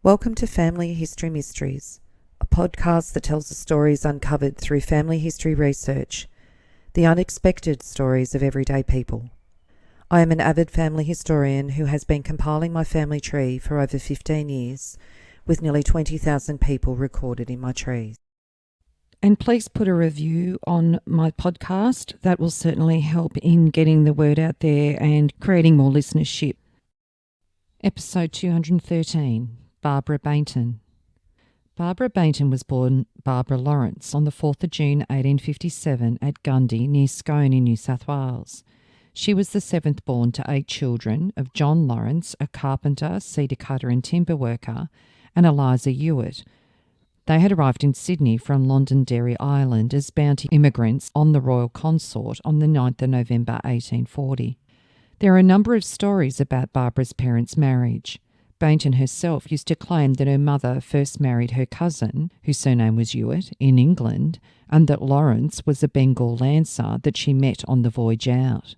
Welcome to Family History Mysteries, a podcast that tells the stories uncovered through family history research, the unexpected stories of everyday people. I am an avid family historian who has been compiling my family tree for over 15 years, with nearly 20,000 people recorded in my trees. And please put a review on my podcast. That will certainly help in getting the word out there and creating more listenership. Episode 213. Barbara Baynton. Barbara Baynton was born Barbara Lawrence on the 4th of June 1857 at Gundy near Scone in New South Wales. She was the seventh born to 8 children of John Lawrence, a carpenter, cedar cutter and timber worker, and Eliza Hewitt. They had arrived in Sydney from Londonderry Island as bounty immigrants on the Royal Consort on the 9th of November 1840. There are a number of stories about Barbara's parents' marriage. Baynton herself used to claim that her mother first married her cousin, whose surname was Hewitt, in England, and that Lawrence was a Bengal lancer that she met on the voyage out.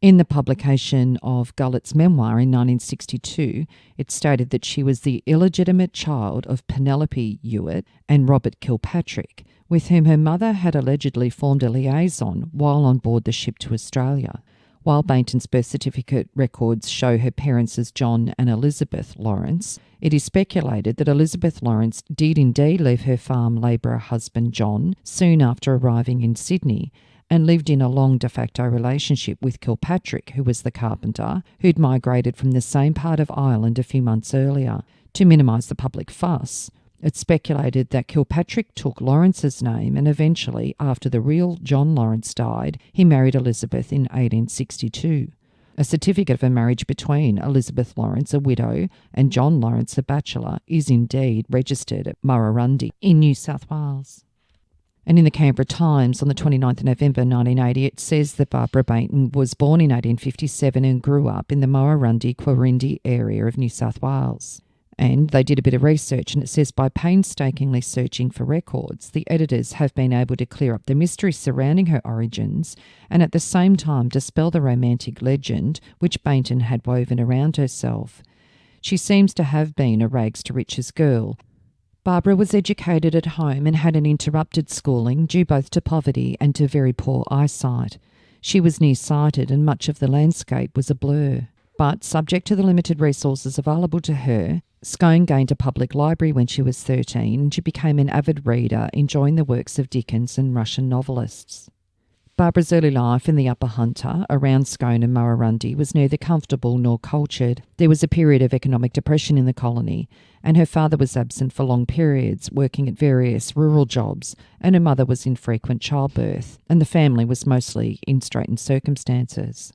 In the publication of Gullett's memoir in 1962, it stated that she was the illegitimate child of Penelope Hewitt and Robert Kilpatrick, with whom her mother had allegedly formed a liaison while on board the ship to Australia. While Baynton's birth certificate records show her parents as John and Elizabeth Lawrence, it is speculated that Elizabeth Lawrence did indeed leave her farm labourer husband John soon after arriving in Sydney and lived in a long de facto relationship with Kilpatrick, who was the carpenter, who'd migrated from the same part of Ireland a few months earlier. To minimise the public fuss, it's speculated that Kilpatrick took Lawrence's name and eventually, after the real John Lawrence died, he married Elizabeth in 1862. A certificate of a marriage between Elizabeth Lawrence, a widow, and John Lawrence, a bachelor, is indeed registered at Murrurundi in New South Wales. And in the Canberra Times on the 29th of November 1980, it says that Barbara Baynton was born in 1857 and grew up in the Murrurundi-Quirindi area of New South Wales. And they did a bit of research, and it says by painstakingly searching for records, the editors have been able to clear up the mystery surrounding her origins and at the same time dispel the romantic legend which Baynton had woven around herself. She seems to have been a rags-to-riches girl. Barbara was educated at home and had an interrupted schooling due both to poverty and to very poor eyesight. She was nearsighted and much of the landscape was a blur. But subject to the limited resources available to her, Scone gained a public library when she was 13 and she became an avid reader, enjoying the works of Dickens and Russian novelists. Barbara's early life in the Upper Hunter, around Scone and Murrurundi, was neither comfortable nor cultured. There was a period of economic depression in the colony, and her father was absent for long periods, working at various rural jobs, and her mother was in frequent childbirth, and the family was mostly in straitened circumstances.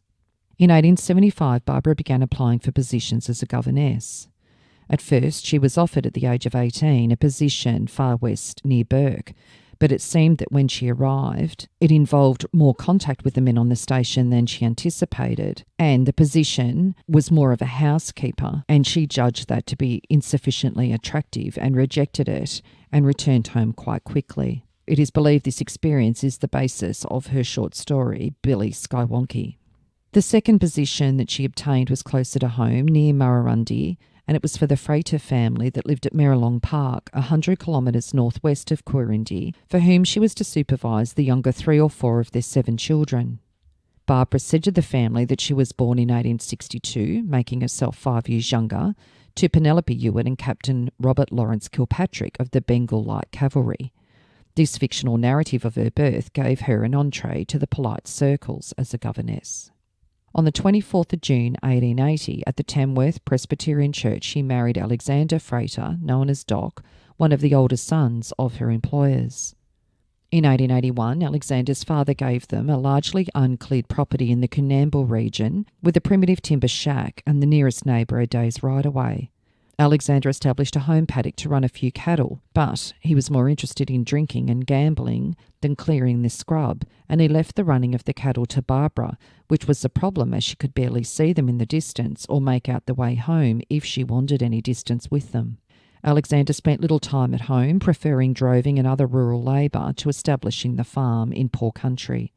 In 1875, Barbara began applying for positions as a governess. At first, she was offered at the age of 18 a position far west near Bourke, but it seemed that when she arrived, it involved more contact with the men on the station than she anticipated, and the position was more of a housekeeper, and she judged that to be insufficiently attractive and rejected it and returned home quite quickly. It is believed this experience is the basis of her short story, Billy Skywonky. The second position that she obtained was closer to home, near Murrurundi, and it was for the freighter family that lived at Merrilong Park, 100 kilometres northwest of Quirindi, for whom she was to supervise the younger 3 or 4 of their 7 children. Barbara said to the family that she was born in 1862, making herself 5 years younger, to Penelope Hewitt and Captain Robert Lawrence Kilpatrick of the Bengal Light Cavalry. This fictional narrative of her birth gave her an entree to the polite circles as a governess. On the 24th of June 1880, at the Tamworth Presbyterian Church, she married Alexander Frater, known as Doc, one of the older sons of her employers. In 1881, Alexander's father gave them a largely uncleared property in the Coonamble region with a primitive timber shack and the nearest neighbour a day's ride away. Alexander established a home paddock to run a few cattle, but he was more interested in drinking and gambling than clearing the scrub, and he left the running of the cattle to Barbara, which was a problem as she could barely see them in the distance or make out the way home if she wandered any distance with them. Alexander spent little time at home, preferring droving and other rural labour to establishing the farm in poor country.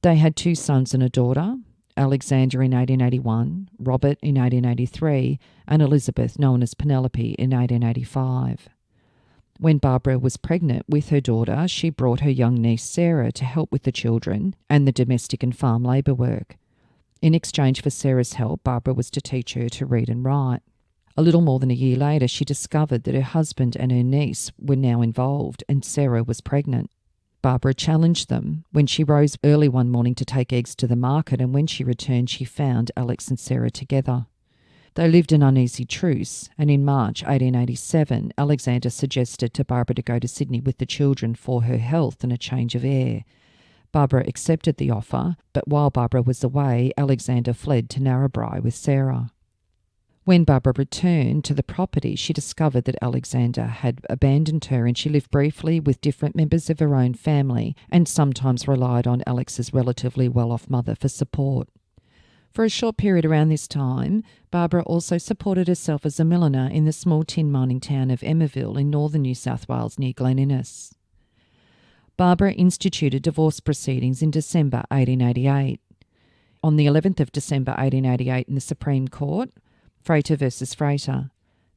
They had 2 sons and a daughter, Alexander in 1881, Robert in 1883, and Elizabeth, known as Penelope, in 1885. When Barbara was pregnant with her daughter, she brought her young niece Sarah to help with the children and the domestic and farm labour work. In exchange for Sarah's help, Barbara was to teach her to read and write. A little more than a year later, she discovered that her husband and her niece were now involved and Sarah was pregnant. Barbara challenged them when she rose early one morning to take eggs to the market, and when she returned, she found Alex and Sarah together. They lived an uneasy truce, and in March 1887, Alexander suggested to Barbara to go to Sydney with the children for her health and a change of air. Barbara accepted the offer, but while Barbara was away, Alexander fled to Narrabri with Sarah. When Barbara returned to the property, she discovered that Alexander had abandoned her, and she lived briefly with different members of her own family and sometimes relied on Alex's relatively well-off mother for support. For a short period around this time, Barbara also supported herself as a milliner in the small tin mining town of Emmaville in northern New South Wales near Glen Innes. Barbara instituted divorce proceedings in December 1888. On the 11th of December 1888 in the Supreme Court, Frater versus Frater.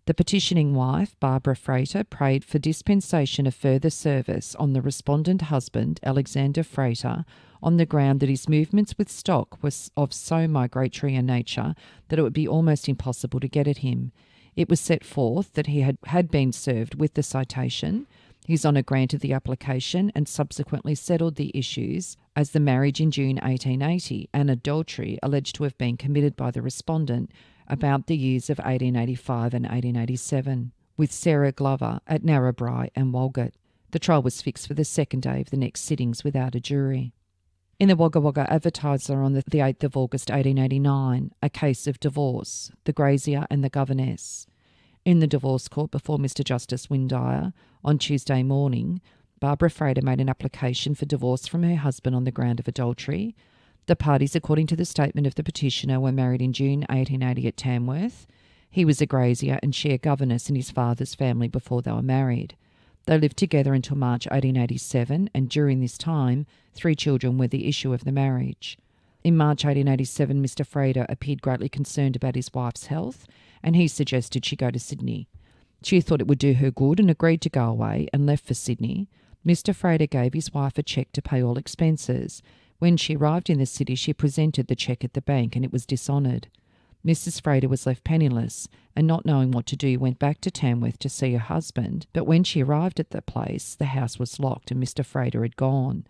The petitioning wife, Barbara Frater, prayed for dispensation of further service on the respondent husband, Alexander Frater, on the ground that his movements with stock was of so migratory a nature that it would be almost impossible to get at him. It was set forth that he had been served with the citation. His Honour granted the application and subsequently settled the issues as the marriage in June 1880 and adultery alleged to have been committed by the respondent about the years of 1885 and 1887, with Sarah Glover at Narrabri and Walgett. The trial was fixed for the second day of the next sittings without a jury. In the Wagga Wagga Advertiser on the 8th of August 1889, a case of divorce, the grazier and the governess. In the divorce court before Mr Justice Windire on Tuesday morning, Barbara Frater made an application for divorce from her husband on the ground of adultery. The parties, according to the statement of the petitioner, were married in June 1880 at Tamworth. He was a grazier and she a governess in his father's family before they were married. They lived together until March 1887, and during this time, 3 children were the issue of the marriage. In March 1887, Mr Frater appeared greatly concerned about his wife's health, and he suggested she go to Sydney. She thought it would do her good and agreed to go away and left for Sydney. Mr Frater gave his wife a cheque to pay all expenses. When she arrived in the city, she presented the cheque at the bank and it was dishonoured. Mrs Frater was left penniless and, not knowing what to do, went back to Tamworth to see her husband, but when she arrived at the place, the house was locked and Mr Frater had gone.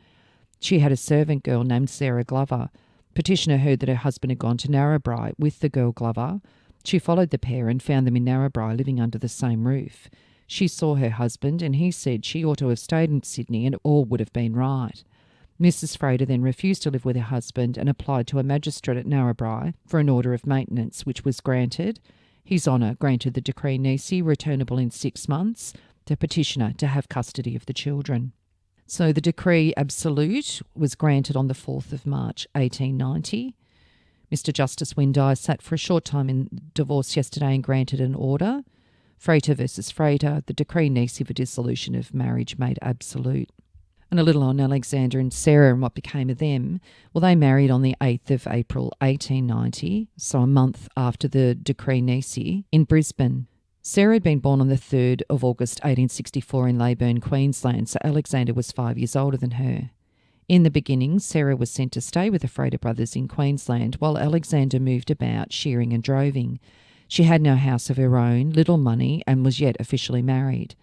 She had a servant girl named Sarah Glover. Petitioner heard that her husband had gone to Narrabri with the girl Glover. She followed the pair and found them in Narrabri living under the same roof. She saw her husband and he said she ought to have stayed in Sydney and all would have been right. Mrs Frater then refused to live with her husband and applied to a magistrate at Narrabri for an order of maintenance, which was granted. His Honour granted the decree nisi, returnable in 6 months, the petitioner to have custody of the children. So the decree absolute was granted on the 4th of March 1890. Mr Justice Windire sat for a short time in divorce yesterday and granted an order. Frater versus Frater, the decree nisi for dissolution of marriage made absolute. And a little on Alexander and Sarah and what became of them. Well, they married on the 8th of April 1890, so a month after the decree nisi, in Brisbane. Sarah had been born on the 3rd of August 1864 in Leyburn, Queensland, so Alexander was 5 years older than her. In the beginning, Sarah was sent to stay with the Frater brothers in Queensland while Alexander moved about shearing and droving. She had no house of her own, little money, and was yet officially married.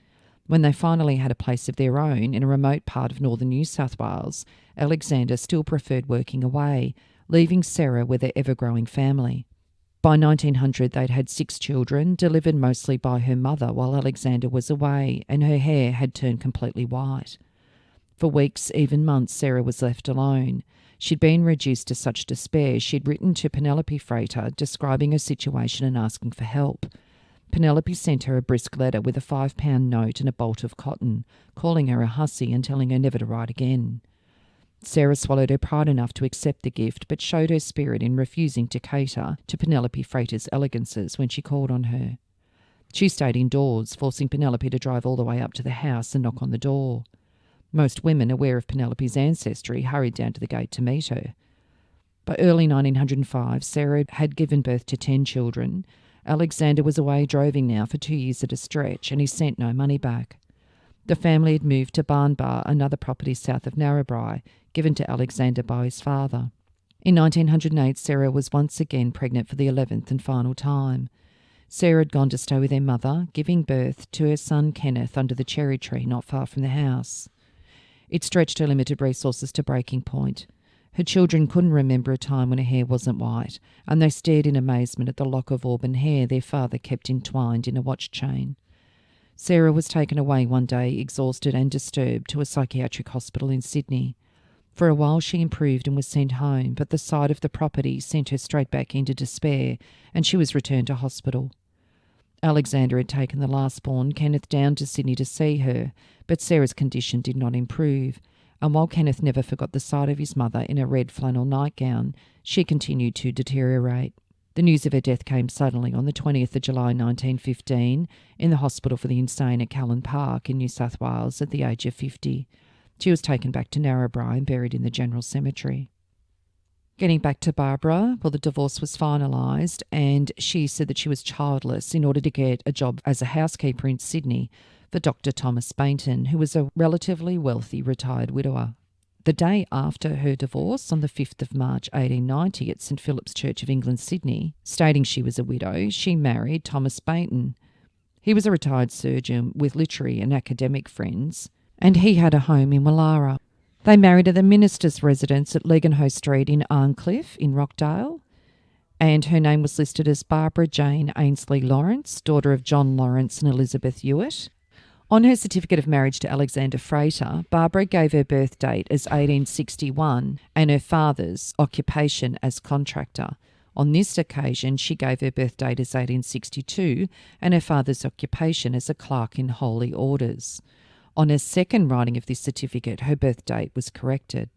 When they finally had a place of their own in a remote part of northern New South Wales, Alexander still preferred working away, leaving Sarah with their ever-growing family. By 1900, they'd had 6 children, delivered mostly by her mother while Alexander was away, and her hair had turned completely white. For weeks, even months, Sarah was left alone. She'd been reduced to such despair, she'd written to Penelope Frater describing her situation and asking for help. Penelope sent her a brisk letter with a £5 note and a bolt of cotton, calling her a hussy and telling her never to write again. Sarah swallowed her pride enough to accept the gift, but showed her spirit in refusing to cater to Penelope Frater's elegances when she called on her. She stayed indoors, forcing Penelope to drive all the way up to the house and knock on the door. Most women, aware of Penelope's ancestry, hurried down to the gate to meet her. By early 1905, Sarah had given birth to 10 children. Alexander was away droving now for 2 years at a stretch, and he sent no money back. The family had moved to Barnbar, another property south of Narrabri, given to Alexander by his father. In 1908, Sarah was once again pregnant for the 11th and final time. Sarah had gone to stay with her mother, giving birth to her son Kenneth under the cherry tree not far from the house. It stretched her limited resources to breaking point. Her children couldn't remember a time when her hair wasn't white, and they stared in amazement at the lock of auburn hair their father kept entwined in a watch chain. Sarah was taken away one day, exhausted and disturbed, to a psychiatric hospital in Sydney. For a while she improved and was sent home, but the sight of the property sent her straight back into despair, and she was returned to hospital. Alexander had taken the last-born, Kenneth, down to Sydney to see her, but Sarah's condition did not improve, and while Kenneth never forgot the sight of his mother in a red flannel nightgown, she continued to deteriorate. The news of her death came suddenly on the 20th of July 1915 in the Hospital for the Insane at Callan Park in New South Wales at the age of 50. She was taken back to Narrabri and buried in the General Cemetery. Getting back to Barbara, well, the divorce was finalised, and she said that she was childless in order to get a job as a housekeeper in Sydney for Dr. Thomas Baynton, who was a relatively wealthy retired widower. The day after her divorce, on the 5th of March 1890 at St Philip's Church of England, Sydney, stating she was a widow, she married Thomas Baynton. He was a retired surgeon with literary and academic friends, and he had a home in Wallara. They married at the minister's residence at Leganhoe Street in Arncliffe in Rockdale, and her name was listed as Barbara Jane Ainsley Lawrence, daughter of John Lawrence and Elizabeth Hewitt. On her certificate of marriage to Alexander Frater, Barbara gave her birth date as 1861 and her father's occupation as contractor. On this occasion, she gave her birth date as 1862 and her father's occupation as a clerk in holy orders. On her second writing of this certificate, her birth date was corrected.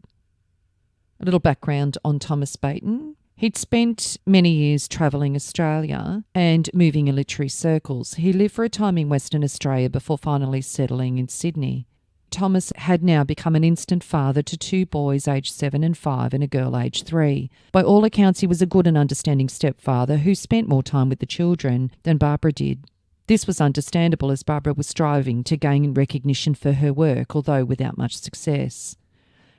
A little background on Thomas Baynton. He'd spent many years travelling Australia and moving in literary circles. He lived for a time in Western Australia before finally settling in Sydney. Thomas had now become an instant father to 2 boys aged 7 and 5 and a girl aged 3. By all accounts, he was a good and understanding stepfather who spent more time with the children than Barbara did. This was understandable as Barbara was striving to gain recognition for her work, although without much success.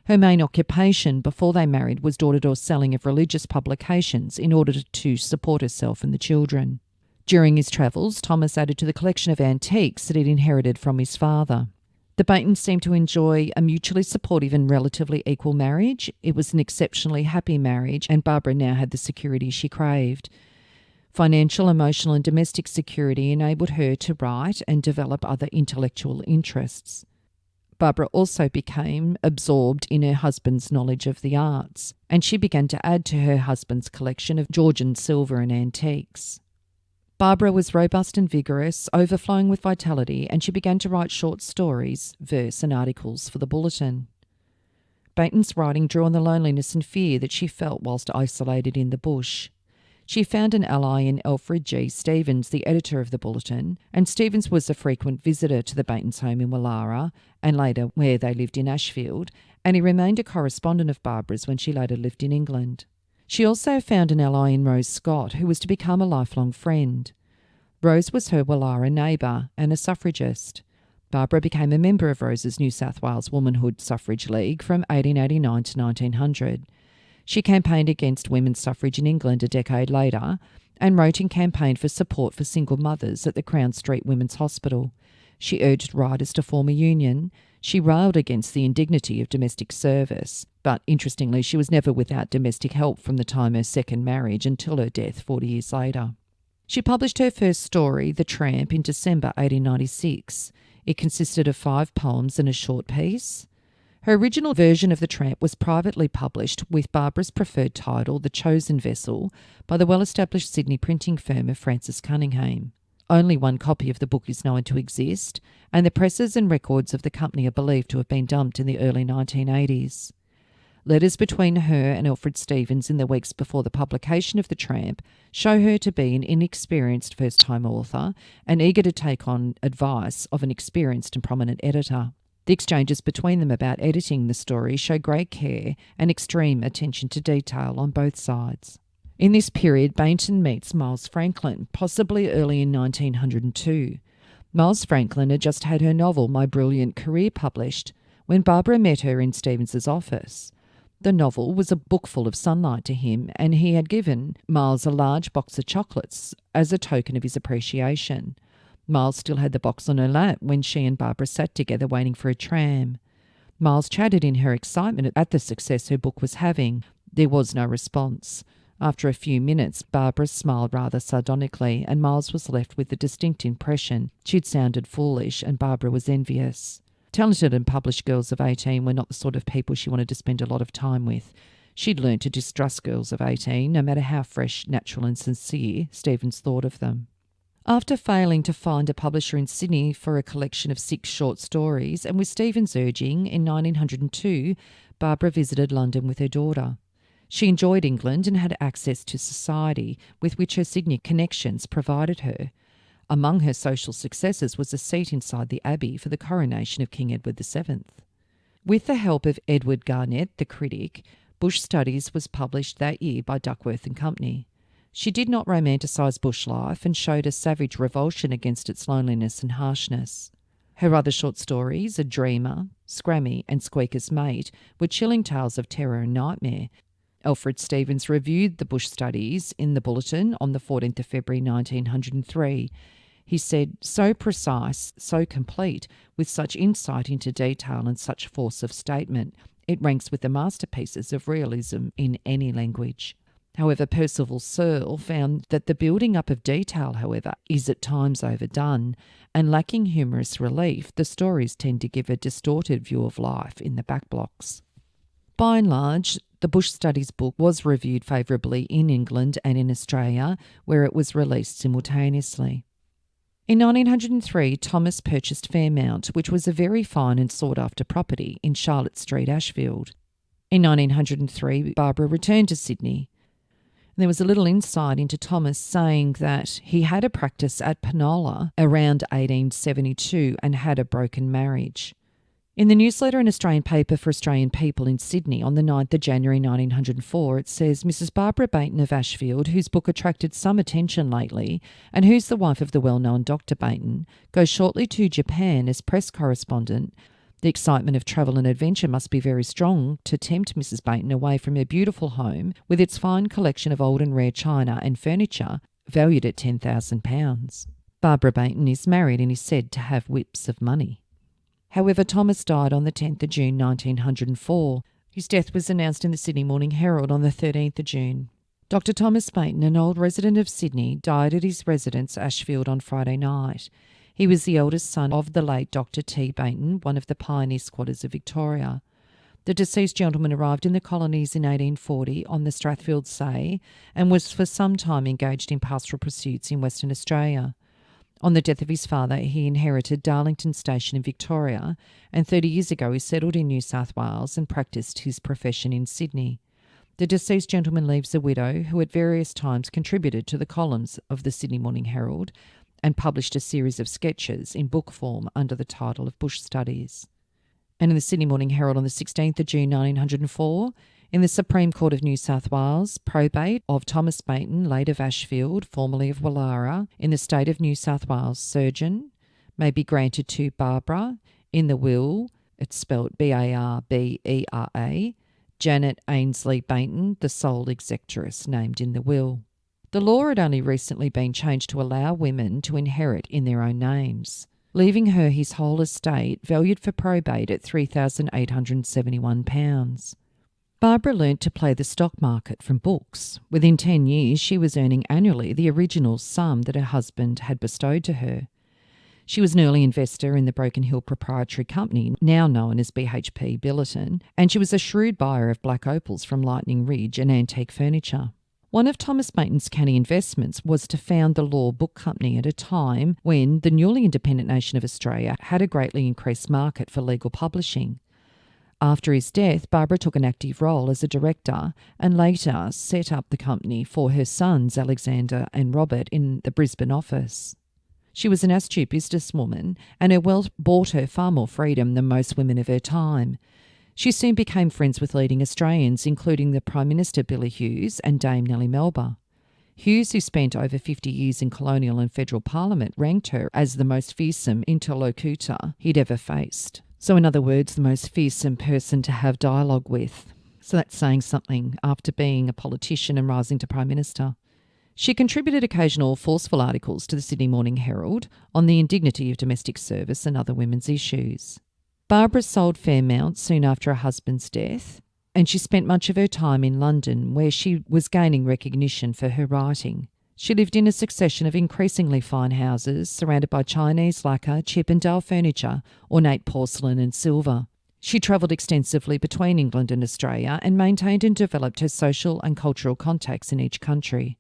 Her main occupation before they married was door-to-door selling of religious publications in order to support herself and the children. During his travels, Thomas added to the collection of antiques that he'd inherited from his father. The Bayntons seemed to enjoy a mutually supportive and relatively equal marriage. It was an exceptionally happy marriage, and Barbara now had the security she craved. Financial, emotional and domestic security enabled her to write and develop other intellectual interests. Barbara also became absorbed in her husband's knowledge of the arts, and she began to add to her husband's collection of Georgian silver and antiques. Barbara was robust and vigorous, overflowing with vitality, and she began to write short stories, verse and articles for the Bulletin. Bayton's writing drew on the loneliness and fear that she felt whilst isolated in the bush. She found an ally in Alfred G. Stevens, the editor of the Bulletin, and Stevens was a frequent visitor to the Baytons' home in Wallara and later where they lived in Ashfield, and he remained a correspondent of Barbara's when she later lived in England. She also found an ally in Rose Scott, who was to become a lifelong friend. Rose was her Wallara neighbour and a suffragist. Barbara became a member of Rose's New South Wales Womanhood Suffrage League from 1889 to 1900. She campaigned against women's suffrage in England a decade later and wrote and campaigned for support for single mothers at the Crown Street Women's Hospital. She urged riders to form a union. She railed against the indignity of domestic service, but interestingly, she was never without domestic help from the time of her second marriage until her death 40 years later. She published her first story, The Tramp, in December 1896. It consisted of 5 poems and a short piece. Her original version of The Tramp was privately published with Barbara's preferred title, The Chosen Vessel, by the well-established Sydney printing firm of Francis Cunningham. Only one copy of the book is known to exist, and the presses and records of the company are believed to have been dumped in the early 1980s. Letters between her and Alfred Stevens in the weeks before the publication of The Tramp show her to be an inexperienced first-time author and eager to take on advice of an experienced and prominent editor. The exchanges between them about editing the story show great care and extreme attention to detail on both sides. In this period, Baynton meets Miles Franklin, possibly early in 1902. Miles Franklin had just had her novel My Brilliant Career published when Barbara met her in Stevens's office. The novel was a book full of sunlight to him, and he had given Miles a large box of chocolates as a token of his appreciation. Miles still had the box on her lap when she and Barbara sat together waiting for a tram. Miles chatted in her excitement at the success her book was having. There was no response. After a few minutes, Barbara smiled rather sardonically, and Miles was left with the distinct impression she'd sounded foolish and Barbara was envious. Talented and published girls of 18 were not the sort of people she wanted to spend a lot of time with. She'd learned to distrust girls of 18, no matter how fresh, natural and sincere Stevens thought of them. After failing to find a publisher in Sydney for a collection of 6 short stories, and with Stevens' urging, in 1902, Barbara visited London with her daughter. She enjoyed England and had access to society, with which her Sydney connections provided her. Among her social successes was a seat inside the Abbey for the coronation of King Edward VII. With the help of Edward Garnett, the critic, Bush Studies was published that year by Duckworth and Company. She did not romanticise bush life and showed a savage revulsion against its loneliness and harshness. Her other short stories, A Dreamer, Scrammy and Squeaker's Mate, were chilling tales of terror and nightmare. Alfred Stevens reviewed the Bush Studies in the Bulletin on the 14th of February 1903. He said, "So precise, so complete, with such insight into detail and such force of statement, it ranks with the masterpieces of realism in any language." However, Percival Searle found that the building up of detail, however, is at times overdone, and lacking humorous relief, the stories tend to give a distorted view of life in the backblocks. By and large, the Bush Studies book was reviewed favourably in England and in Australia, where it was released simultaneously. In 1903, Thomas purchased Fairmount, which was a very fine and sought-after property in Charlotte Street, Ashfield. In 1903, Barbara returned to Sydney. There was a little insight into Thomas saying that he had a practice at Penola around 1872 and had a broken marriage. In the newsletter and Australian paper for Australian people in Sydney on the 9th of January 1904, it says, Mrs. Barbara Baynton of Ashfield, whose book attracted some attention lately, and who's the wife of the well-known Dr. Baynton, goes shortly to Japan as press correspondent. The excitement of travel and adventure must be very strong to tempt Mrs. Baynton away from her beautiful home with its fine collection of old and rare china and furniture valued at £10,000. Barbara Baynton is married and is said to have whips of money. However, Thomas died on the 10th of June 1904. His death was announced in the Sydney Morning Herald on the 13th of June. Dr. Thomas Baynton, an old resident of Sydney, died at his residence Ashfield on Friday night. He was the eldest son of the late Dr. T. Baynton, one of the pioneer squatters of Victoria. The deceased gentleman arrived in the colonies in 1840 on the Strathfield Say and was for some time engaged in pastoral pursuits in Western Australia. On the death of his father, he inherited Darlington Station in Victoria, and 30 years ago he settled in New South Wales and practised his profession in Sydney. The deceased gentleman leaves a widow who at various times contributed to the columns of the Sydney Morning Herald and published a series of sketches in book form under the title of Bush Studies. And in the Sydney Morning Herald on the 16th of June 1904, in the Supreme Court of New South Wales, probate of Thomas Baynton, late of Ashfield, formerly of Wallara, in the state of New South Wales, surgeon, may be granted to Barbara, in the will, it's spelled Barbera, Janet Ainsley Baynton, the sole executress named in the will. The law had only recently been changed to allow women to inherit in their own names, leaving her his whole estate valued for probate at £3,871. Barbara learnt to play the stock market from books. Within 10 years, she was earning annually the original sum that her husband had bestowed to her. She was an early investor in the Broken Hill Proprietary Company, now known as BHP Billiton, and she was a shrewd buyer of black opals from Lightning Ridge and antique furniture. One of Thomas Baynton's canny investments was to found the Law Book Company at a time when the newly independent nation of Australia had a greatly increased market for legal publishing. After his death, Barbara took an active role as a director and later set up the company for her sons Alexander and Robert in the Brisbane office. She was an astute businesswoman, and her wealth bought her far more freedom than most women of her time. She soon became friends with leading Australians, including the Prime Minister Billy Hughes and Dame Nellie Melba. Hughes, who spent over 50 years in colonial and federal parliament, ranked her as the most fearsome interlocutor he'd ever faced. So in other words, the most fearsome person to have dialogue with. So that's saying something after being a politician and rising to Prime Minister. She contributed occasional forceful articles to the Sydney Morning Herald on the indignity of domestic service and other women's issues. Barbara sold Fairmount soon after her husband's death, and she spent much of her time in London, where she was gaining recognition for her writing. She lived in a succession of increasingly fine houses, surrounded by Chinese lacquer, Chippendale furniture, ornate porcelain and silver. She travelled extensively between England and Australia and maintained and developed her social and cultural contacts in each country.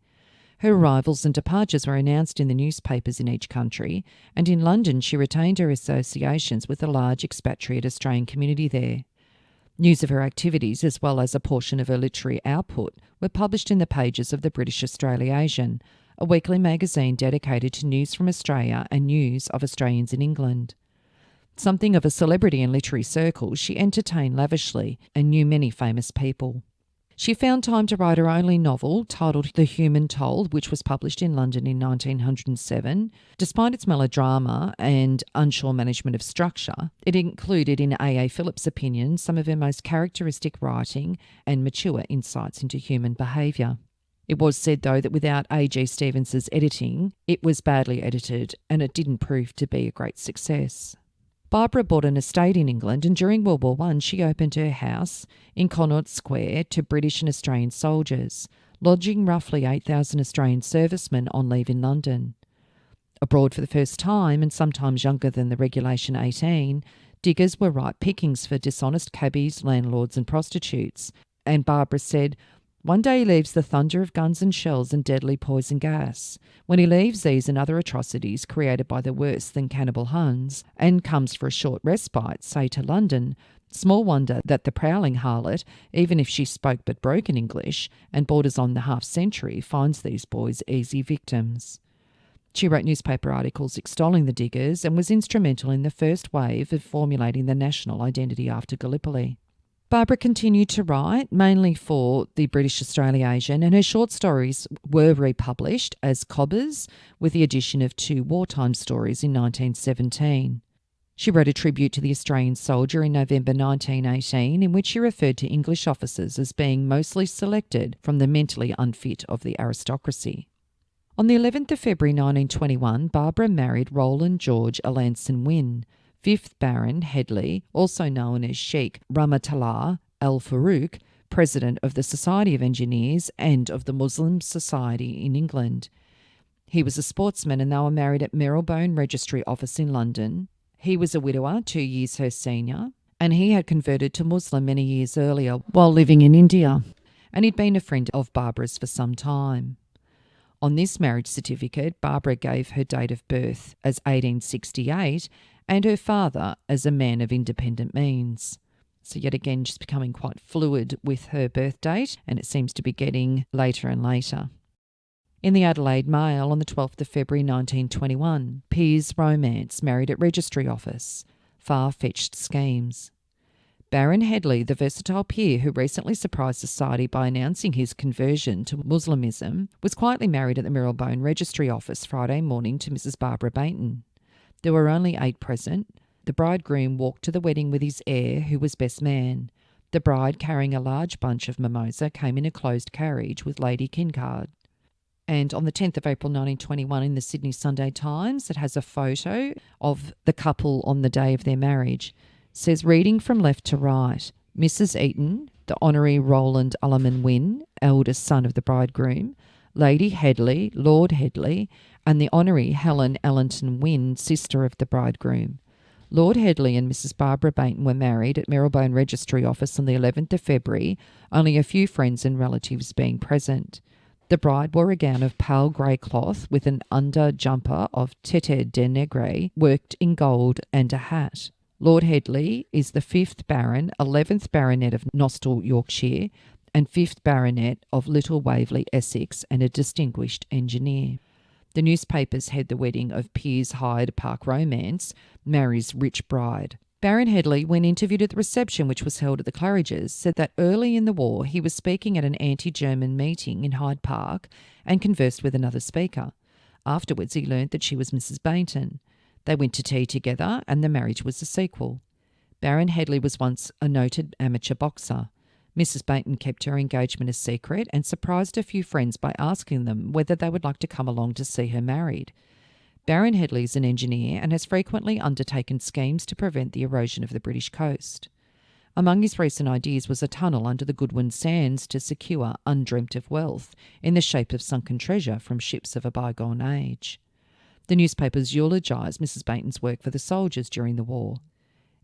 Her arrivals and departures were announced in the newspapers in each country, and in London she retained her associations with the large expatriate Australian community there. News of her activities, as well as a portion of her literary output, were published in the pages of the British Australiasian, a weekly magazine dedicated to news from Australia and news of Australians in England. Something of a celebrity in literary circles, she entertained lavishly and knew many famous people. She found time to write her only novel, titled The Human Toll, which was published in London in 1907. Despite its melodrama and unsure management of structure, it included, in A.A. Phillips' opinion, some of her most characteristic writing and mature insights into human behaviour. It was said, though, that without A.G. Stevens's editing, it was badly edited and it didn't prove to be a great success. Barbara bought an estate in England, and during World War I she opened her house in Connaught Square to British and Australian soldiers, lodging roughly 8,000 Australian servicemen on leave in London. Abroad for the first time, and sometimes younger than the regulation 18, diggers were ripe pickings for dishonest cabbies, landlords and prostitutes, and Barbara said, "One day he leaves the thunder of guns and shells and deadly poison gas. When he leaves these and other atrocities created by the worse than cannibal Huns, and comes for a short respite, say to London, small wonder that the prowling harlot, even if she spoke but broken English and borders on the half-century, finds these boys easy victims." She wrote newspaper articles extolling the diggers and was instrumental in the first wave of formulating the national identity after Gallipoli. Barbara continued to write, mainly for the British Australiasian, and her short stories were republished as Cobbers, with the addition of 2 wartime stories in 1917. She wrote a tribute to the Australian soldier in November 1918, in which she referred to English officers as being mostly selected from the mentally unfit of the aristocracy. On the 11th of February 1921, Barbara married Rowland George Alanson-Winn, 5th Baron Headley, also known as Sheikh Rahmatullah Al-Farooq, President of the Society of Engineers and of the Muslim Society in England. He was a sportsman, and they were married at Marylebone Registry Office in London. He was a widower, 2 years her senior, and he had converted to Muslim many years earlier while living in India, and he'd been a friend of Barbara's for some time. On this marriage certificate, Barbara gave her date of birth as 1868 and her father as a man of independent means. So yet again, just becoming quite fluid with her birth date, and it seems to be getting later and later. In the Adelaide Mail on the 12th of February 1921, Piers Romance married at Registry Office. Far-fetched schemes. Baron Headley, the versatile peer who recently surprised society by announcing his conversion to Muslimism, was quietly married at the Marylebone Registry Office Friday morning to Mrs. Barbara Baynton. There were only 8 present. The bridegroom walked to the wedding with his heir, who was best man. The bride, carrying a large bunch of mimosa, came in a closed carriage with Lady Kincard. And on the 10th of April 1921 in the Sydney Sunday Times, it has a photo of the couple on the day of their marriage. It says, reading from left to right, Mrs. Eaton, the Honorary Rowland Alanson-Winn, eldest son of the bridegroom, Lady Headley, Lord Headley, and the Honorary Helen Alanson-Winn, sister of the bridegroom. Lord Headley and Mrs. Barbara Baynton were married at Marylebone Registry Office on the 11th of February, only a few friends and relatives being present. The bride wore a gown of pale grey cloth with an under jumper of tete de negre worked in gold and a hat. Lord Headley is the 5th Baron, 11th Baronet of Nostell, Yorkshire, and 5th Baronet of Little Waverley, Essex, and a distinguished engineer. The newspapers had the wedding of Piers Hyde Park romance, marries rich bride. Baron Headley, when interviewed at the reception which was held at the Claridges, said that early in the war he was speaking at an anti-German meeting in Hyde Park and conversed with another speaker. Afterwards he learnt that she was Mrs. Baynton. They went to tea together and the marriage was a sequel. Baron Headley was once a noted amateur boxer. Mrs. Baynton kept her engagement a secret and surprised a few friends by asking them whether they would like to come along to see her married. Baron Headley is an engineer and has frequently undertaken schemes to prevent the erosion of the British coast. Among his recent ideas was a tunnel under the Goodwin Sands to secure undreamt of wealth in the shape of sunken treasure from ships of a bygone age. The newspapers eulogised Mrs. Baynton's work for the soldiers during the war.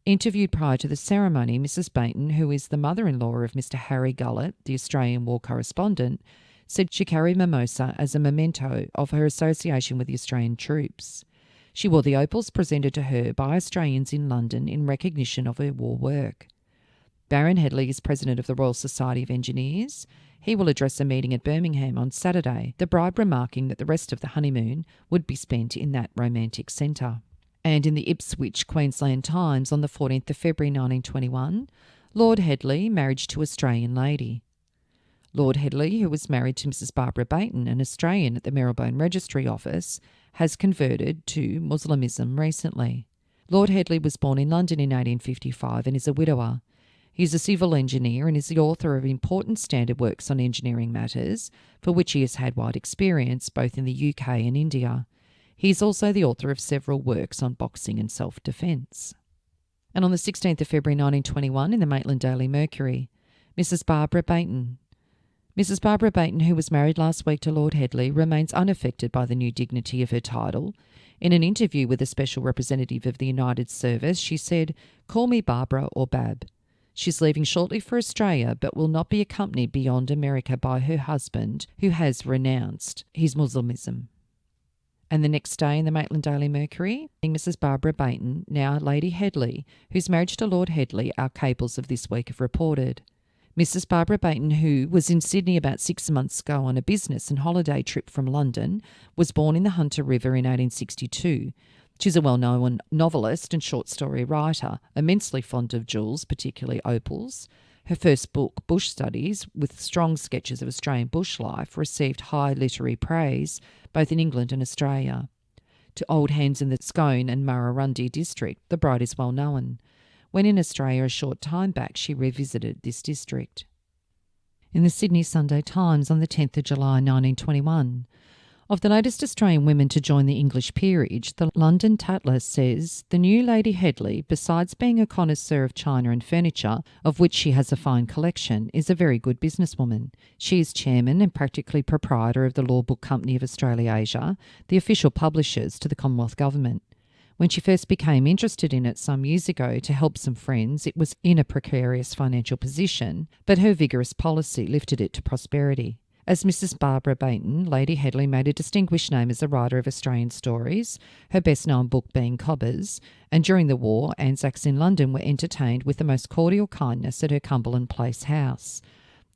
Interviewed prior to the ceremony, Mrs. Baynton, who is the mother-in-law of Mr. Harry Gullett, the Australian war correspondent, said she carried mimosa as a memento of her association with the Australian troops. She wore the opals presented to her by Australians in London in recognition of her war work. Baron Headley is president of the Royal Society of Engineers. He will address a meeting at Birmingham on Saturday, the bride remarking that the rest of the honeymoon would be spent in that romantic centre. And in the Ipswich, Queensland Times on the 14th of February 1921, Lord Headley, marriage to Australian lady. Lord Headley, who was married to Mrs. Barbara Baynton, an Australian at the Marylebone Registry Office, has converted to Muslimism recently. Lord Headley was born in London in 1855 and is a widower. He is a civil engineer and is the author of important standard works on engineering matters, for which he has had wide experience both in the UK and India. He is also the author of several works on boxing and self-defence. And on the 16th of February 1921 in the Maitland Daily Mercury, Mrs. Barbara Baynton. Mrs. Barbara Baynton, who was married last week to Lord Headley, remains unaffected by the new dignity of her title. In an interview with a special representative of the United Service, she said, "Call me Barbara or Bab." She's leaving shortly for Australia, but will not be accompanied beyond America by her husband, who has renounced his Muslimism. And the next day in the Maitland Daily Mercury, Mrs. Barbara Baynton, now Lady Headley, whose marriage to Lord Headley our cables of this week have reported. Mrs. Barbara Baynton, who was in Sydney about 6 months ago on a business and holiday trip from London, was born in the Hunter River in 1862. She's a well-known novelist and short story writer, immensely fond of jewels, particularly opals. Her first book, Bush Studies, with strong sketches of Australian bush life, received high literary praise both in England and Australia. To old hands in the Scone and Murrurundi district, the bride is well known. When in Australia a short time back, she revisited this district. In the Sydney Sunday Times on the 10th of July 1921, of the latest Australian women to join the English peerage, the London Tatler says the new Lady Headley, besides being a connoisseur of china and furniture, of which she has a fine collection, is a very good businesswoman. She is chairman and practically proprietor of the Law Book Company of Australasia, the official publishers to the Commonwealth Government. When she first became interested in it some years ago to help some friends, it was in a precarious financial position, but her vigorous policy lifted it to prosperity. As Mrs. Barbara Baynton, Lady Headley made a distinguished name as a writer of Australian stories, her best-known book being Cobbers, and during the war, Anzacs in London were entertained with the most cordial kindness at her Cumberland Place house.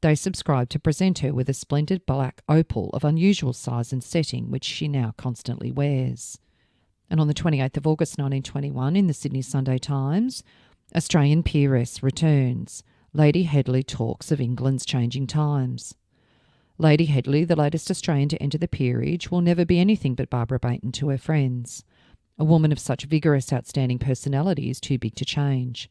They subscribed to present her with a splendid black opal of unusual size and setting, which she now constantly wears. And on the 28th of August 1921, in the Sydney Sunday Times, Australian peeress returns. Lady Headley talks of England's changing times. Lady Headley, the latest Australian to enter the peerage, will never be anything but Barbara Baynton to her friends. A woman of such vigorous, outstanding personality is too big to change.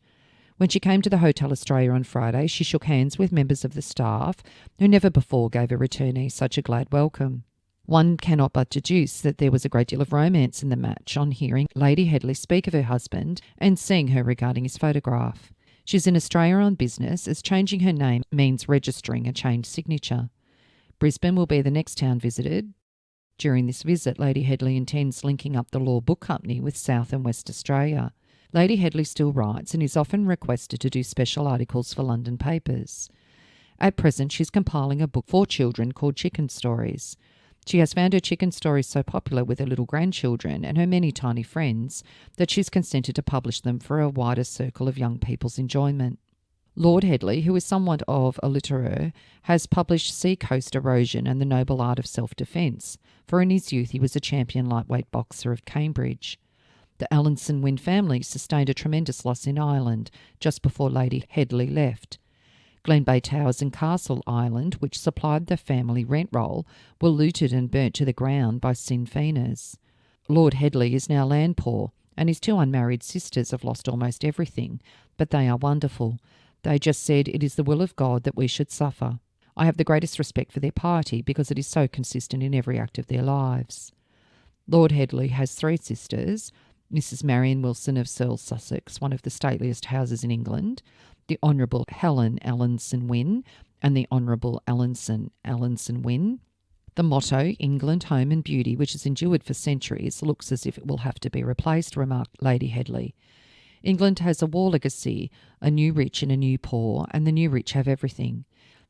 When she came to the Hotel Australia on Friday, she shook hands with members of the staff who never before gave a returnee such a glad welcome. One cannot but deduce that there was a great deal of romance in the match on hearing Lady Headley speak of her husband and seeing her regarding his photograph. She's in Australia on business, as changing her name means registering a changed signature. Brisbane will be the next town visited. During this visit, Lady Headley intends linking up the Law Book Company with South and West Australia. Lady Headley still writes and is often requested to do special articles for London papers. At present, she's compiling a book for children called Chicken Stories. She has found her chicken stories so popular with her little grandchildren and her many tiny friends that she's consented to publish them for a wider circle of young people's enjoyment. Lord Headley, who is somewhat of a litterer, has published Sea Coast Erosion and the Noble Art of Self-Defence, for in his youth he was a champion lightweight boxer of Cambridge. The Alanson-Winn family sustained a tremendous loss in Ireland just before Lady Headley left. Glen Bay Towers and Castle Island, which supplied the family rent roll, were looted and burnt to the ground by Sinn Féiners. Lord Headley is now land poor, and his two unmarried sisters have lost almost everything, but they are wonderful. They just said it is the will of God that we should suffer. I have the greatest respect for their piety because it is so consistent in every act of their lives. Lord Headley has three sisters: Mrs. Marion Wilson of Searle, Sussex, one of the stateliest houses in England, the Honourable Helen Alanson-Winn, and the Honourable Alanson-Winn. The motto, England, Home and Beauty, which has endured for centuries, looks as if it will have to be replaced, remarked Lady Headley. England has a war legacy, a new rich and a new poor, and the new rich have everything.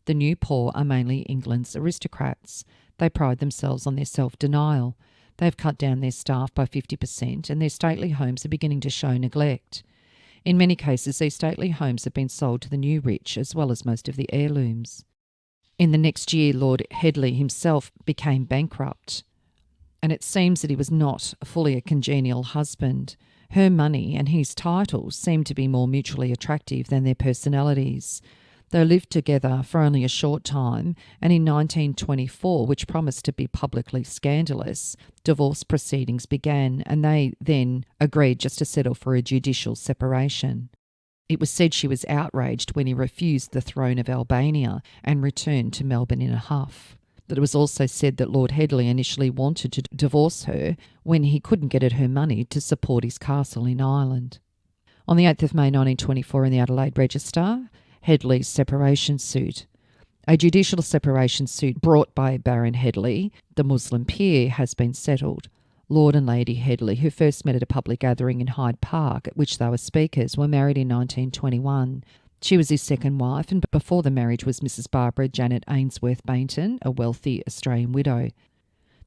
The new poor are mainly England's aristocrats. They pride themselves on their self-denial. They have cut down their staff by 50%, and their stately homes are beginning to show neglect. In many cases, these stately homes have been sold to the new rich, as well as most of the heirlooms. In the next year, Lord Headley himself became bankrupt, and it seems that he was not fully a congenial husband. Her money and his titles seemed to be more mutually attractive than their personalities. They lived together for only a short time, and in 1924, which promised to be publicly scandalous, divorce proceedings began, and they then agreed just to settle for a judicial separation. It was said she was outraged when he refused the throne of Albania and returned to Melbourne in a huff. But it was also said that Lord Headley initially wanted to divorce her when he couldn't get at her money to support his castle in Ireland. On the 8th of May 1924 in the Adelaide Register, Headley's separation suit. A judicial separation suit brought by Baron Headley, the Muslim peer, has been settled. Lord and Lady Headley, who first met at a public gathering in Hyde Park, at which they were speakers, were married in 1921. She was his second wife, and before the marriage was Mrs. Barbara Janet Ainsworth Baynton, a wealthy Australian widow.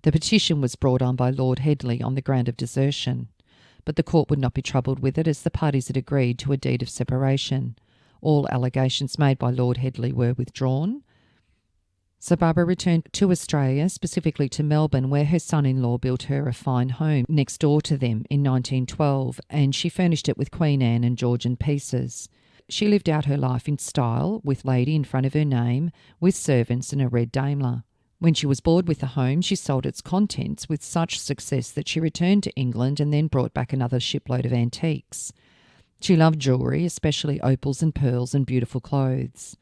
The petition was brought on by Lord Headley on the ground of desertion, but the court would not be troubled with it as the parties had agreed to a deed of separation. All allegations made by Lord Headley were withdrawn. So Barbara returned to Australia, specifically to Melbourne, where her son-in-law built her a fine home next door to them in 1912, and she furnished it with Queen Anne and Georgian pieces. She lived out her life in style, with Lady in front of her name, with servants and a red Daimler. When she was bored with the home, she sold its contents with such success that she returned to England and then brought back another shipload of antiques. She loved jewellery, especially opals and pearls and beautiful clothes.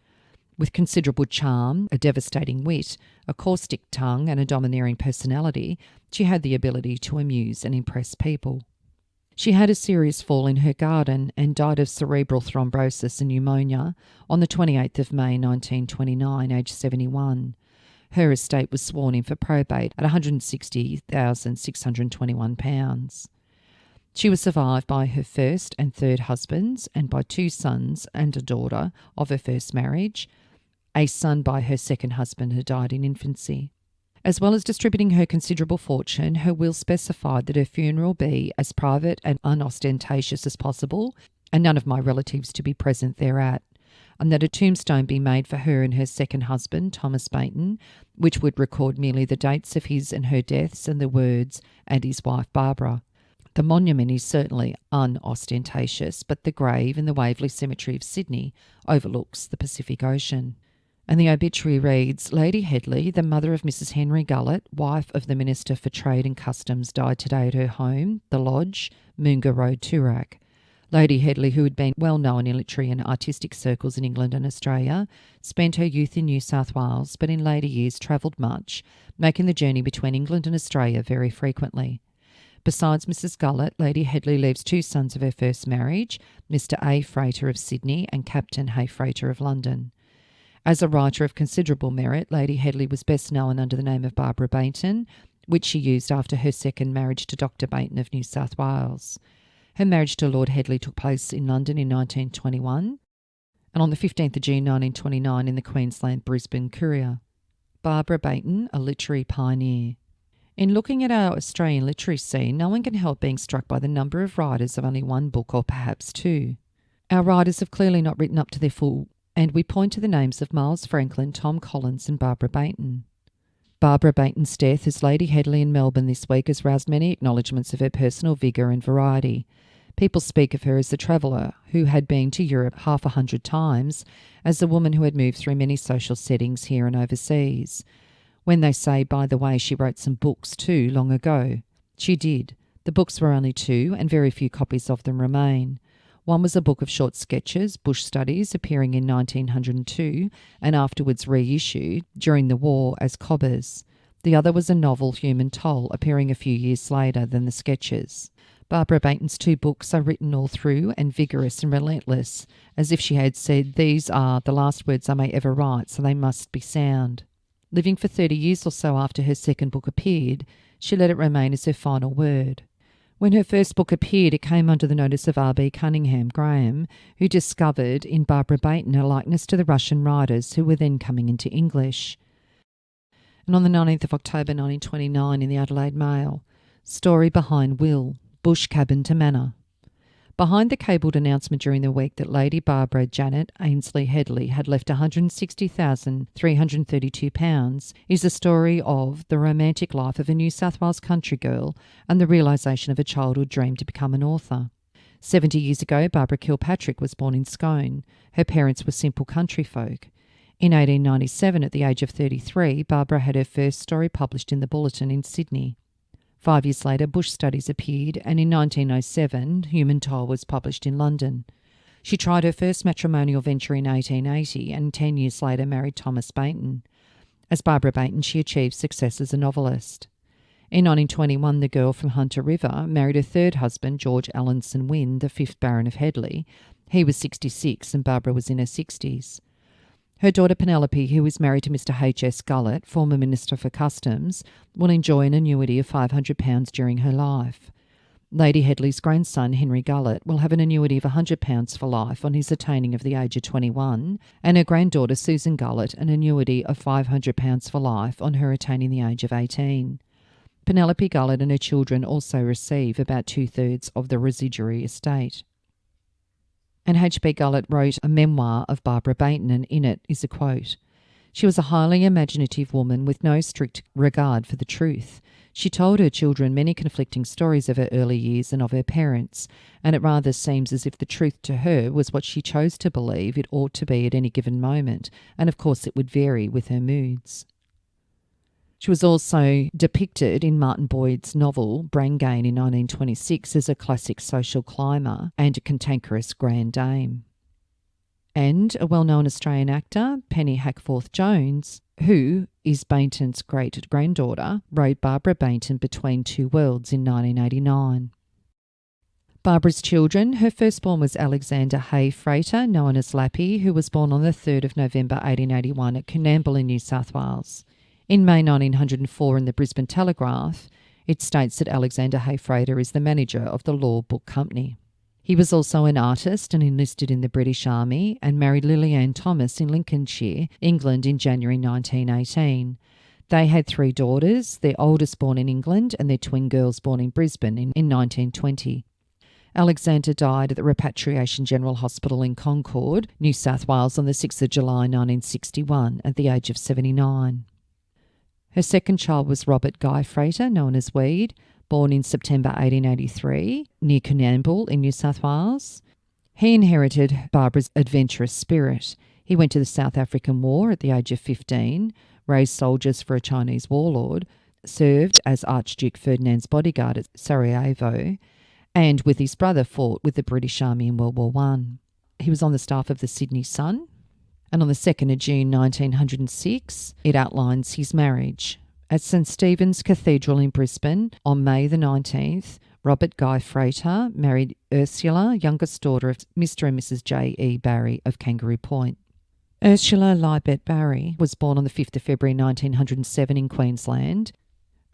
With considerable charm, a devastating wit, a caustic tongue and a domineering personality, she had the ability to amuse and impress people. She had a serious fall in her garden and died of cerebral thrombosis and pneumonia on the 28th of May 1929, aged 71. Her estate was sworn in for probate at £160,621. She was survived by her first and third husbands and by two sons and a daughter of her first marriage, a son by her second husband who died in infancy. As well as distributing her considerable fortune, her will specified that her funeral be as private and unostentatious as possible, and none of my relatives to be present thereat, and that a tombstone be made for her and her second husband, Thomas Baynton, which would record merely the dates of his and her deaths and the words, and his wife Barbara. The monument is certainly unostentatious, but the grave in the Waverley Cemetery of Sydney overlooks the Pacific Ocean. And the obituary reads, Lady Headley, the mother of Mrs. Henry Gullett, wife of the Minister for Trade and Customs, died today at her home, The Lodge, Moonga Road, Toorak. Lady Headley, who had been well known in literary and artistic circles in England and Australia, spent her youth in New South Wales, but in later years travelled much, making the journey between England and Australia very frequently. Besides Mrs. Gullett, Lady Headley leaves two sons of her first marriage, Mr. A. Frater of Sydney and Captain Hay Frater of London. As a writer of considerable merit, Lady Headley was best known under the name of Barbara Baynton, which she used after her second marriage to Dr. Baynton of New South Wales. Her marriage to Lord Headley took place in London in 1921, and on the 15th of June 1929 in the Queensland Brisbane Courier. Barbara Baynton, a literary pioneer. In looking at our Australian literary scene, no one can help being struck by the number of writers of only one book or perhaps two. Our writers have clearly not written up to their full and we point to the names of Miles Franklin, Tom Collins and Barbara Baynton. Barbara Baynton's death as Lady Headley in Melbourne this week has roused many acknowledgements of her personal vigour and variety. People speak of her as the traveller who had been to Europe 100 times, as the woman who had moved through many social settings here and overseas. When they say, by the way, she wrote some books too long ago. She did. The books were only 2, and very few copies of them remain. One was a book of short sketches, Bush Studies, appearing in 1902 and afterwards reissued during the war as Cobbers. The other was a novel, Human Toll, appearing a few years later than the sketches. Barbara Baynton's 2 books are written all through and vigorous and relentless, as if she had said, "These are the last words I may ever write, so they must be sound." Living for 30 years or so after her second book appeared, she let it remain as her final word. When her first book appeared, it came under the notice of R.B. Cunningham Graham, who discovered in Barbara Baynton a likeness to the Russian writers who were then coming into English. And on the 19th of October 1929 in the Adelaide Mail, story behind will, bush cabin to manor. Behind the cabled announcement during the week that Lady Barbara Janet Ainsley Headley had left £160,332 is the story of the romantic life of a New South Wales country girl and the realisation of a childhood dream to become an author. 70 years ago, Barbara Kilpatrick was born in Scone. Her parents were simple country folk. In 1897, at the age of 33, Barbara had her first story published in the Bulletin in Sydney. 5 years later, Bush Studies appeared, and in 1907, Human Toll was published in London. She tried her first matrimonial venture in 1880 and 10 years later married Thomas Baynton. As Barbara Baynton, she achieved success as a novelist. In 1921, the girl from Hunter River married her third husband, George Alanson-Winn, the 5th Baron of Headley. He was 66 and Barbara was in her 60s. Her daughter Penelope, who is married to Mr. H.S. Gullett, former Minister for Customs, will enjoy an annuity of £500 during her life. Lady Headley's grandson, Henry Gullett, will have an annuity of £100 for life on his attaining of the age of 21, and her granddaughter, Susan Gullett, an annuity of £500 for life on her attaining the age of 18. Penelope Gullett and her children also receive about 2/3 of the residuary estate. And H.B. Gullett wrote a memoir of Barbara Baynton, and in it is a quote. She was a highly imaginative woman with no strict regard for the truth. She told her children many conflicting stories of her early years and of her parents, and it rather seems as if the truth to her was what she chose to believe it ought to be at any given moment, and of course it would vary with her moods. She was also depicted in Martin Boyd's novel Brangain in 1926 as a classic social climber and a cantankerous grand dame. And a well-known Australian actor, Penny Hackforth-Jones, who is Baynton's great-granddaughter, rode Barbara Baynton between two worlds in 1989. Barbara's children, her firstborn was Alexander Hay Frater, known as Lappy, who was born on the 3rd of November 1881 at Coonamble in New South Wales. In May 1904 in the Brisbane Telegraph, it states that Alexander Hay Frater is the manager of the Law Book Company. He was also an artist and enlisted in the British Army and married Lillian Thomas in Lincolnshire, England in January 1918. They had 3 daughters, their oldest born in England and their twin girls born in Brisbane in 1920. Alexander died at the Repatriation General Hospital in Concord, New South Wales on the 6th of July 1961 at the age of 79. Her second child was Robert Guy Frater, known as Weed, born in September 1883 near Coonamble in New South Wales. He inherited Barbara's adventurous spirit. He went to the South African War at the age of 15, raised soldiers for a Chinese warlord, served as Archduke Ferdinand's bodyguard at Sarajevo, and with his brother fought with the British Army in World War I. He was on the staff of the Sydney Sun. And on the 2nd of June 1906, it outlines his marriage. At St Stephen's Cathedral in Brisbane, on May the 19th, Robert Guy Frater married Ursula, youngest daughter of Mr. and Mrs. J.E. Barry of Kangaroo Point. Ursula Libet Barry was born on the 5th of February 1907 in Queensland.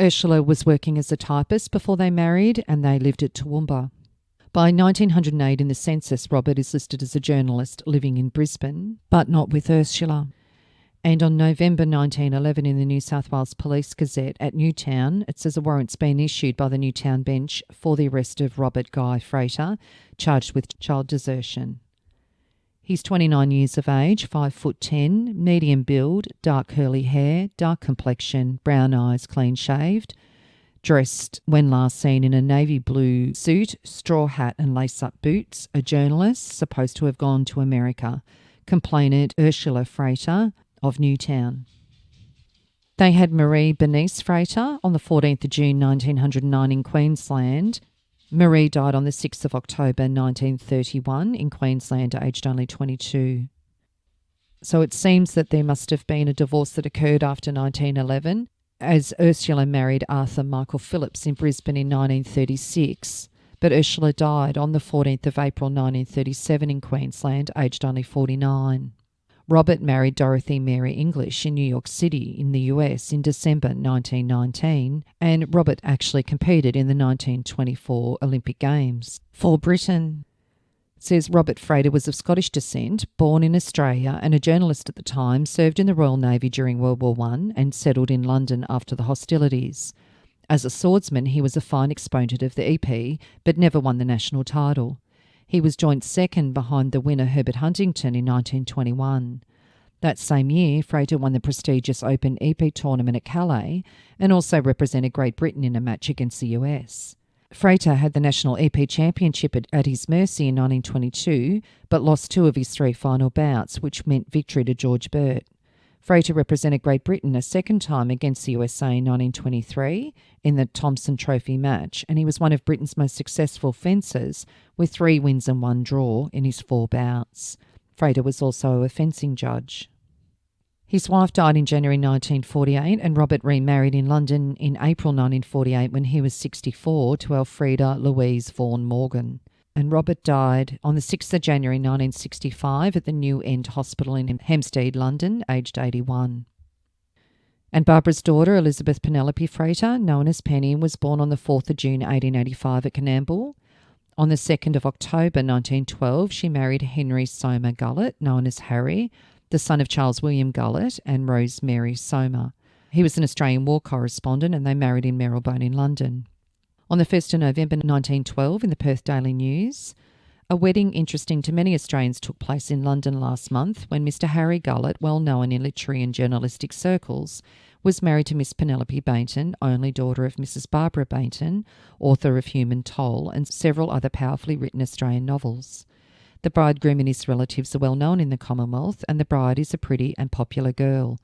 Ursula was working as a typist before they married, and they lived at Toowoomba. By 1908 in the census, Robert is listed as a journalist living in Brisbane, but not with Ursula. And on November 1911 in the New South Wales Police Gazette at Newtown, it says a warrant's been issued by the Newtown bench for the arrest of Robert Guy Frater, charged with child desertion. He's 29 years of age, 5'10", medium build, dark curly hair, dark complexion, brown eyes, clean shaved, dressed when last seen in a navy blue suit, straw hat and lace-up boots, a journalist, supposed to have gone to America. Complainant Ursula Frater of Newtown. They had Marie Bernice Frater on the 14th of June 1909 in Queensland. Marie died on the 6th of October 1931 in Queensland, aged only 22. So it seems that there must have been a divorce that occurred after 1911, as Ursula married Arthur Michael Phillips in Brisbane in 1936, but Ursula died on the 14th of April 1937 in Queensland, aged only 49. Robert married Dorothy Mary English in New York City in the US in December 1919, and Robert actually competed in the 1924 Olympic Games for Britain. It says Robert Frater was of Scottish descent, born in Australia and a journalist at the time, served in the Royal Navy during World War I and settled in London after the hostilities. As a swordsman, he was a fine exponent of the EP, but never won the national title. He was joint second behind the winner Herbert Huntington in 1921. That same year, Frater won the prestigious Open EP tournament at Calais and also represented Great Britain in a match against the US. Frater had the National EP Championship at his mercy in 1922, but lost 2 of his 3 final bouts, which meant victory to George Burt. Frater represented Great Britain a second time against the USA in 1923 in the Thomson Trophy match, and he was one of Britain's most successful fencers with 3 wins and 1 draw in his 4 bouts. Frater was also a fencing judge. His wife died in January 1948, and Robert remarried in London in April 1948 when he was 64 to Elfrida Louise Vaughan Morgan. And Robert died on the 6th of January 1965 at the New End Hospital in Hampstead, London, aged 81. And Barbara's daughter, Elizabeth Penelope Frater, known as Penny, was born on the 4th of June 1885 at Canamble. On the 2nd of October 1912, she married Henry Somer Gullett, known as Harry, the son of Charles William Gullett and Rose Mary Somer. He was an Australian war correspondent, and they married in Marylebone in London. On the 1st of November 1912, in the Perth Daily News, a wedding interesting to many Australians took place in London last month when Mr. Harry Gullett, well known in literary and journalistic circles, was married to Miss Penelope Baynton, only daughter of Mrs. Barbara Baynton, author of Human Toll and several other powerfully written Australian novels. The bridegroom and his relatives are well known in the Commonwealth, and the bride is a pretty and popular girl.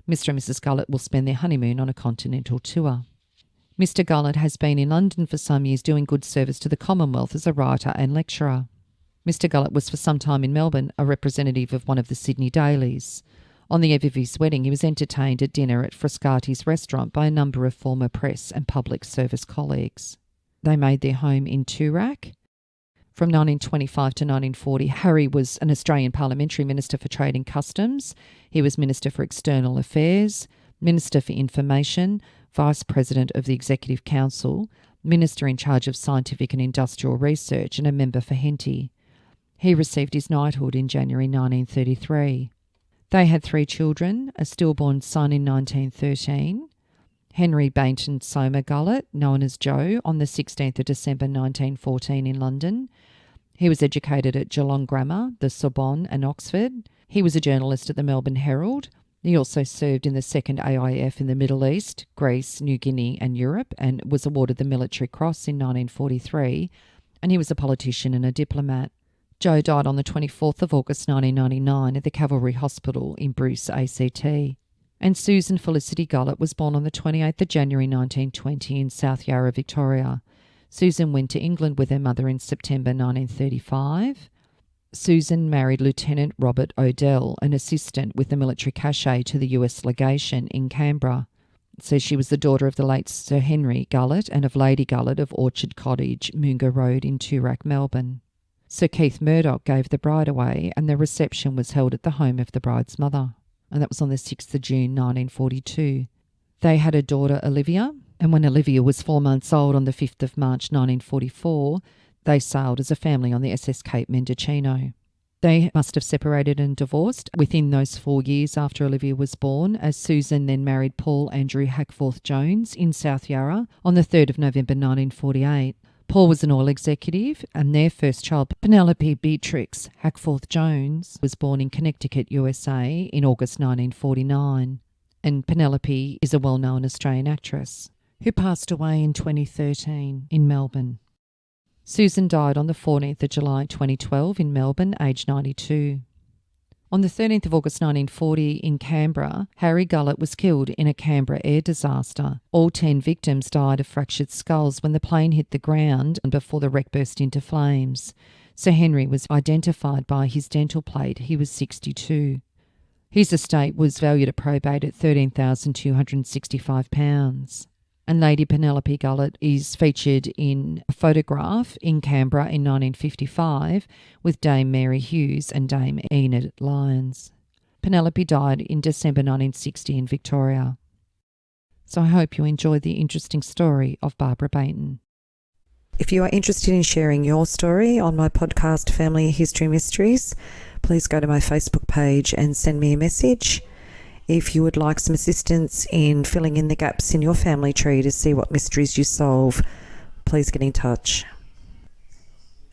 Mr. and Mrs. Gullett will spend their honeymoon on a continental tour. Mr. Gullett has been in London for some years doing good service to the Commonwealth as a writer and lecturer. Mr. Gullett was for some time in Melbourne a representative of one of the Sydney dailies. On the eve of his wedding, he was entertained at dinner at Frascati's restaurant by a number of former press and public service colleagues. They made their home in Toorak. From 1925 to 1940, Harry was an Australian Parliamentary Minister for Trade and Customs. He was Minister for External Affairs, Minister for Information, Vice President of the Executive Council, Minister in charge of Scientific and Industrial Research, and a member for Henty. He received his knighthood in January 1933. They had 3 children, a stillborn son in 1913, Henry Baynton Somer Gullett, known as Joe, on the 16th of December 1914 in London. He was educated at Geelong Grammar, the Sorbonne and Oxford. He was a journalist at the Melbourne Herald. He also served in the 2nd AIF in the Middle East, Greece, New Guinea and Europe, and was awarded the Military Cross in 1943, and he was a politician and a diplomat. Joe died on the 24th of August 1999 at the Cavalry Hospital in Bruce, ACT. And Susan Felicity Gullett was born on the 28th of January 1920 in South Yarra, Victoria. Susan went to England with her mother in September 1935. Susan married Lieutenant Robert Odell, an assistant with the military cache to the US legation in Canberra. So she was the daughter of the late Sir Henry Gullett and of Lady Gullett of Orchard Cottage, Moonga Road in Toorak, Melbourne. Sir Keith Murdoch gave the bride away, and the reception was held at the home of the bride's mother, and that was on the 6th of June 1942. They had a daughter, Olivia, and when Olivia was 4 months old on the 5th of March 1944, they sailed as a family on the SS Cape Mendocino. They must have separated and divorced within those 4 years after Olivia was born, as Susan then married Paul Andrew Hackforth Jones in South Yarra on the 3rd of November 1948. Paul was an oil executive, and their first child, Penelope Beatrix Hackforth Jones, was born in Connecticut, USA in August 1949. And Penelope is a well-known Australian actress who passed away in 2013 in Melbourne. Susan died on the 14th of July 2012 in Melbourne, aged 92. On the 13th of August 1940 in Canberra, Harry Gullett was killed in a Canberra air disaster. All 10 victims died of fractured skulls when the plane hit the ground and before the wreck burst into flames. Sir Henry was identified by his dental plate. He was 62. His estate was valued at probate at £13,265. And Lady Penelope Gullett is featured in a photograph in Canberra in 1955 with Dame Mary Hughes and Dame Enid Lyons. Penelope died in December 1960 in Victoria. So I hope you enjoyed the interesting story of Barbara Baynton. If you are interested in sharing your story on my podcast Family History Mysteries, please go to my Facebook page and send me a message. If you would like some assistance in filling in the gaps in your family tree to see what mysteries you solve, please get in touch.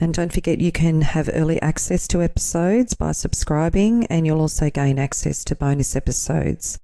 And don't forget you can have early access to episodes by subscribing, and you'll also gain access to bonus episodes.